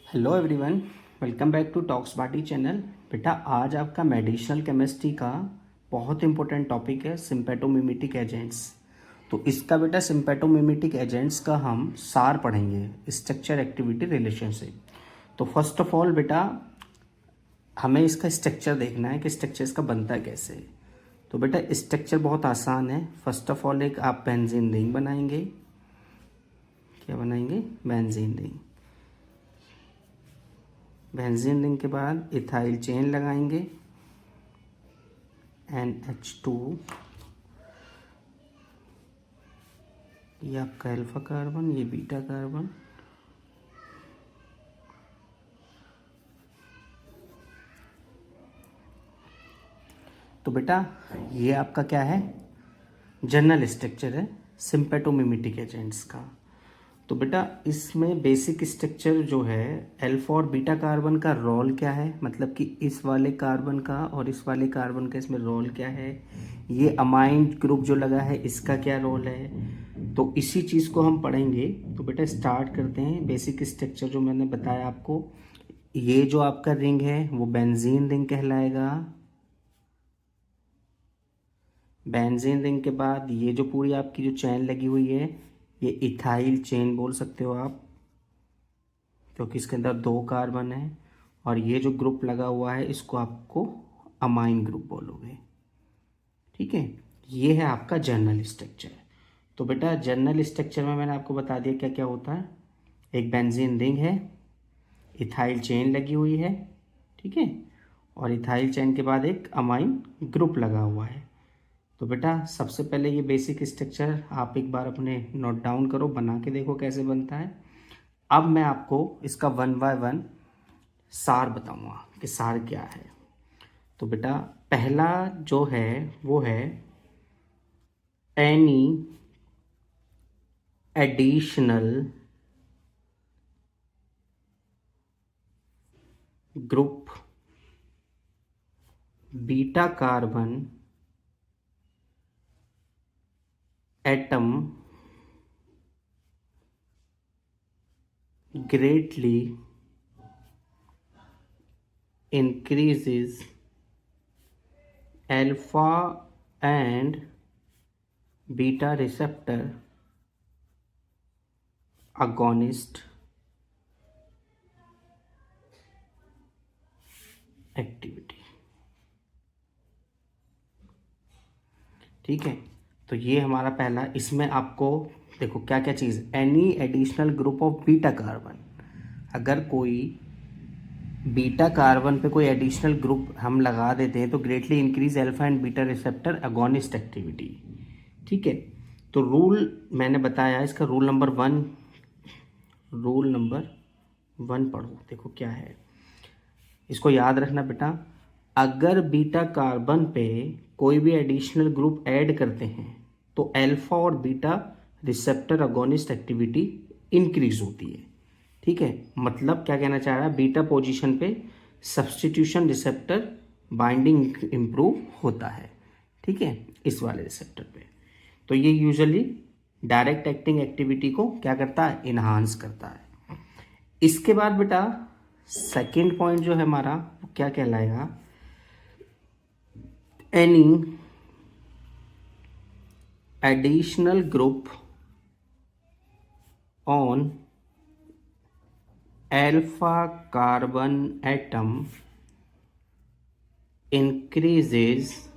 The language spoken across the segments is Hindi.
Hello everyone, welcome back to talks बाटी चैनल। बेटा आज आपका मेडिसिनल केमिस्ट्री का बहुत इंपॉर्टेंट टॉपिक है सिम्पेटोमिमेटिक एजेंट्स। तो इसका बेटा सिम्पेटोमिमेटिक एजेंट्स का हम सार पढ़ेंगे, स्ट्रक्चर एक्टिविटी रिलेशनशिप। तो फर्स्ट ऑफ ऑल बेटा हमें इसका स्ट्रक्चर देखना है कि स्ट्रक्चर इसका बनता है कैसे। तो बेटा स्ट्रक्चर बहुत आसान है। फर्स्ट ऑफ ऑल एक आप बेंजीन रिंग बनाएंगे। क्या बनाएंगे? Benzene ring. बेंजीन रिंग के बाद इथाइल चेन लगाएंगे NH2, ये आपका अल्फा कार्बन, ये बीटा कार्बन। तो बेटा ये आपका क्या है? जनरल स्ट्रक्चर है सिम्पेटोमिमेटिक एजेंट्स का। तो बेटा इसमें बेसिक स्ट्रक्चर जो है अल्फा और बीटा कार्बन का रोल क्या है, मतलब कि इस वाले कार्बन का और इस वाले कार्बन का इसमें रोल क्या है, ये अमाइन ग्रुप जो लगा है इसका क्या रोल है, तो इसी चीज़ को हम पढ़ेंगे। तो बेटा स्टार्ट करते हैं। बेसिक स्ट्रक्चर जो मैंने बताया आपको, ये जो आपका रिंग है वो बेंजीन रिंग कहलाएगा। बेंजीन रिंग के बाद ये जो पूरी आपकी जो चेन लगी हुई है ये इथाइल चेन बोल सकते हो आप, क्योंकि इसके अंदर 2 कार्बन है। और ये जो ग्रुप लगा हुआ है इसको आपको अमाइन ग्रुप बोलोगे। ठीक है, ये है आपका जर्नल स्ट्रक्चर। तो बेटा जर्नल स्ट्रक्चर में मैंने आपको बता दिया क्या क्या होता है। एक बेंजीन रिंग है, इथाइल चेन लगी हुई है, ठीक है, और इथाइल चेन के बाद एक अमाइन ग्रुप लगा हुआ है। तो बेटा सबसे पहले ये बेसिक स्ट्रक्चर आप एक बार अपने नोट डाउन करो, बना के देखो कैसे बनता है। अब मैं आपको इसका 1 बाय 1 सार बताऊंगा कि सार क्या है। तो बेटा पहला जो है वो है any additional group beta carbon atom greatly increases alpha and beta receptor agonist activity. ठीक है, तो ये हमारा पहला। इसमें आपको देखो क्या क्या चीज़, any additional group of beta carbon, अगर कोई बीटा कार्बन पे कोई एडिशनल ग्रुप हम लगा देते हैं तो greatly increase alpha and beta receptor agonist activity. ठीक है, तो रूल मैंने बताया इसका, रूल नंबर 1 पढ़ो, देखो क्या है। इसको याद रखना बेटा, अगर बीटा कार्बन पे कोई भी एडिशनल ग्रुप ऐड करते हैं तो अल्फा और beta receptor agonist activity increase होती है। ठीक है, मतलब क्या कहना चाह रहा है, बीटा पोजीशन पे सब्स्टिट्यूशन रिसेप्टर बाइंडिंग इम्प्रूव होता है। ठीक है, इस वाले रिसेप्टर पे। तो ये यूजुअली डायरेक्ट एक्टिंग एक्टिविटी को क्या करता है, इन्हांस करता है। इसके बाद बेटा सेकेंड पॉइंट जो है हमारा वो क्या कहलाएगा, any additional group on alpha carbon atom increases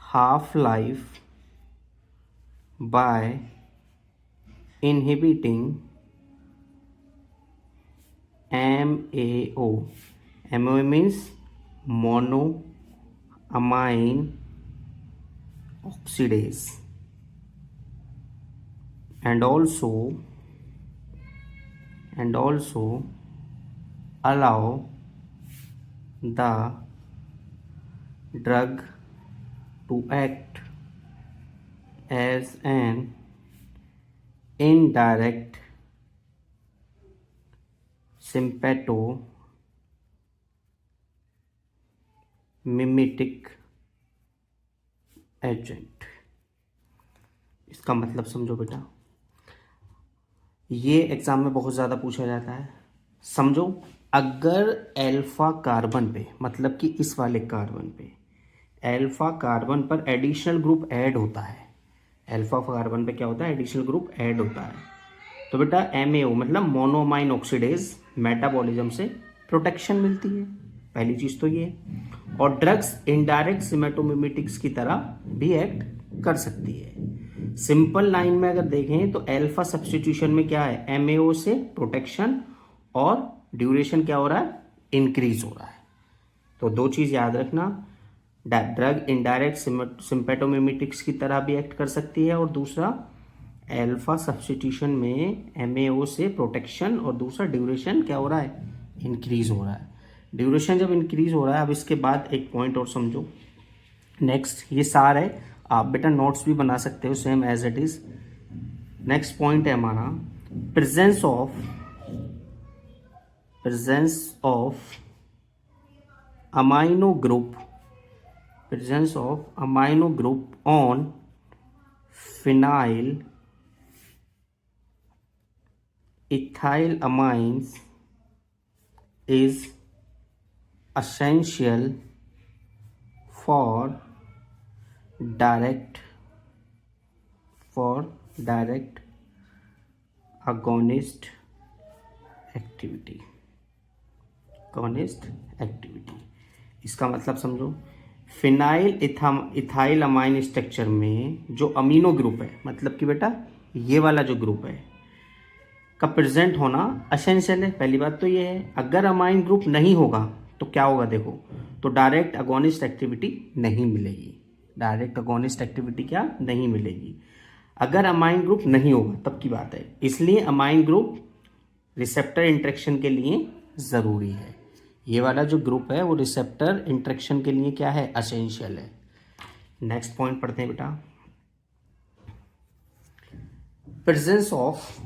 half life by inhibiting MAO. MAO means monoamine oxidase, and also allow the drug to act as an indirect sympatomimetic agent. इसका मतलब समझो बेटा, ये एग्ज़ाम में बहुत ज़्यादा पूछा जाता है। समझो, अगर अल्फा कार्बन पे, मतलब कि इस वाले कार्बन पे, अल्फा कार्बन पर एडिशनल ग्रुप ऐड होता है, अल्फा कार्बन पे क्या होता है, एडिशनल ग्रुप ऐड होता है, तो बेटा MAO मतलब मोनोमाइन ऑक्सीडेज मेटाबॉलिज्म से प्रोटेक्शन मिलती है। पहली चीज तो ये है। और ड्रग्स इनडायरेक्ट सिमेटोमिमेटिक्स की तरह भी एक्ट कर सकती है। सिंपल लाइन में अगर देखें तो अल्फा सब्स्टिट्यूशन में क्या है, MAO से प्रोटेक्शन और ड्यूरेशन क्या हो रहा है, इंक्रीज हो रहा है। तो दो चीज याद रखना, ड्रग इनडायरेक्ट सिम्पेटोमिमेटिक्स की तरह भी एक्ट कर सकती है, और दूसरा अल्फा सब्स्टिट्यूशन में MAO से प्रोटेक्शन, और दूसरा ड्यूरेशन क्या हो रहा है, इंक्रीज हो रहा है। ड्यूरेशन जब इंक्रीज हो रहा है, अब इसके बाद एक पॉइंट और समझो। नेक्स्ट ये सार है, आप बेटा नोट्स भी बना सकते हो same as it is. Next point है हमारा presence of amino group, presence of amino group on phenyl ethylamines is essential for direct agonist activity। इसका मतलब समझो, फिनाइल इथाइल अमाइन स्ट्रक्चर में जो अमीनो ग्रुप है, मतलब कि बेटा ये वाला जो ग्रुप है का प्रेजेंट होना एसेंशियल है। पहली बात तो ये है, अगर अमाइन ग्रुप नहीं होगा तो क्या होगा, देखो, तो डायरेक्ट अगोनिस्ट एक्टिविटी नहीं मिलेगी। क्या नहीं मिलेगी अगर अमाइन ग्रुप नहीं होगा, तब की बात है। इसलिए अमाइन ग्रुप रिसेप्टर इंटरेक्शन के लिए ज़रूरी है। ये वाला जो ग्रुप है वो रिसेप्टर इंटरेक्शन के लिए क्या है, एसेंशियल है। नेक्स्ट पॉइंट पढ़ते हैं बेटा, presence of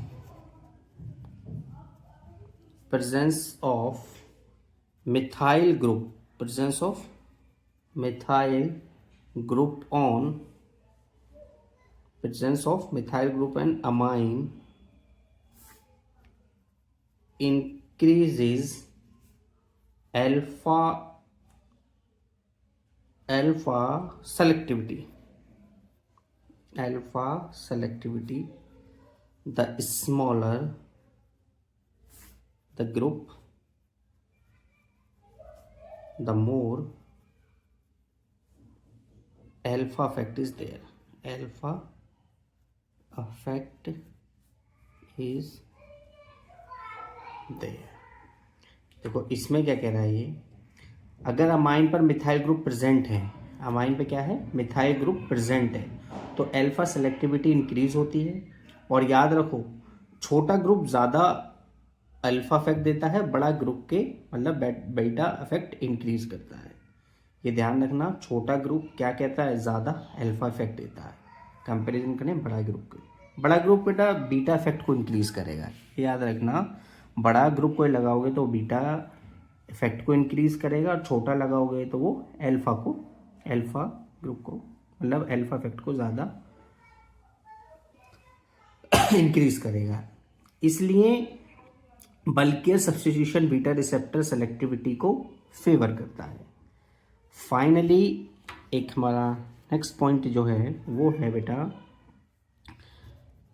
methyl group and amine increases alpha selectivity, the smaller the group, the more alpha effect is there, देखो इसमें क्या कह रहा है ये, अगर अमाइन पर मिथाइल ग्रुप प्रेजेंट है, अमाइन पे क्या है, मिथाइल ग्रुप प्रेजेंट है, तो अल्फा सेलेक्टिविटी इंक्रीज होती है। और याद रखो, छोटा ग्रुप ज़्यादा अल्फा इफेक्ट देता है, बड़ा ग्रुप के मतलब बीटा इफेक्ट इंक्रीज करता है। ये ध्यान रखना, छोटा ग्रुप क्या कहता है, ज़्यादा अल्फा इफेक्ट देता है कंपैरिजन करें बड़ा ग्रुप के। बड़ा ग्रुप बेटा बीटा इफेक्ट को इंक्रीज करेगा, याद रखना। बड़ा ग्रुप को लगाओगे तो बीटा इफेक्ट को इंक्रीज करेगा, और छोटा लगाओगे तो वो अल्फा ग्रुप को मतलब अल्फा इफेक्ट को ज़्यादा इंक्रीज करेगा। इसलिए बल्कि सब्स्टिट्यूशन बीटा रिसेप्टर सेलेक्टिविटी को फेवर करता है। फाइनली एक हमारा नेक्स्ट पॉइंट जो है वो है बेटा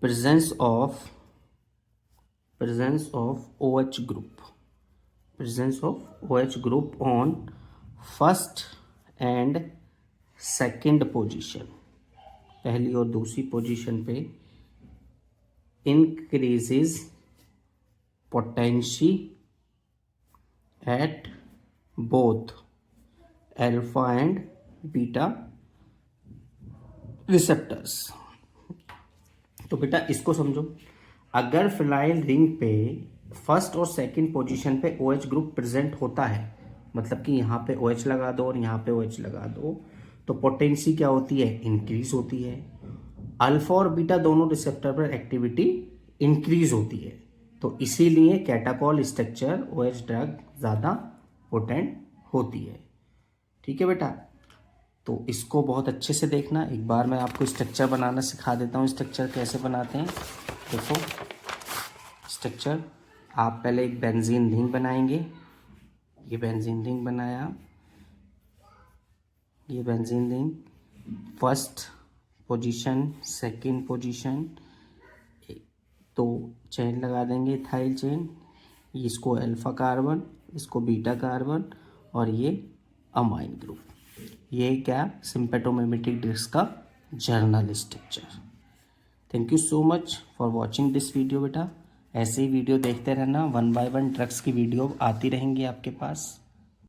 presence of OH group on first and second position, पहली और दूसरी पोजीशन पे increases potency at both alpha and beta receptors. तो बेटा इसको समझो, अगर फिनाइल रिंग पे फर्स्ट और सेकंड पोजीशन पे OH ग्रुप प्रेजेंट होता है, मतलब कि यहाँ पे OH लगा दो और यहाँ पे OH लगा दो, तो पोटेंसी क्या होती है, इंक्रीज होती है। अल्फा और बीटा दोनों रिसेप्टर पर एक्टिविटी इंक्रीज होती है, तो इसीलिए कैटाकॉल स्ट्रक्चर OH ड्रग ज़्यादा पोटेंट होती है। ठीक है बेटा, तो इसको बहुत अच्छे से देखना। एक बार मैं आपको स्ट्रक्चर बनाना सिखा देता हूँ। स्ट्रक्चर कैसे बनाते हैं, देखो स्ट्रक्चर आप पहले एक बेंजीन रिंग बनाएंगे। ये बेंजीन रिंग बनाया, ये benzene ring first position, second position, तो चेन लगा देंगे इथाइल चेन। इसको अल्फा कार्बन, इसको बीटा कार्बन और ये अमाइन ग्रुप। ये क्या सिम्पेटोमिमेटिक डिस्क का journal structure. Thank you so much for watching this video बेटा। ऐसे ही वीडियो देखते रहना, 1 बाय 1 ड्रग्स की वीडियो आती रहेंगी आपके पास।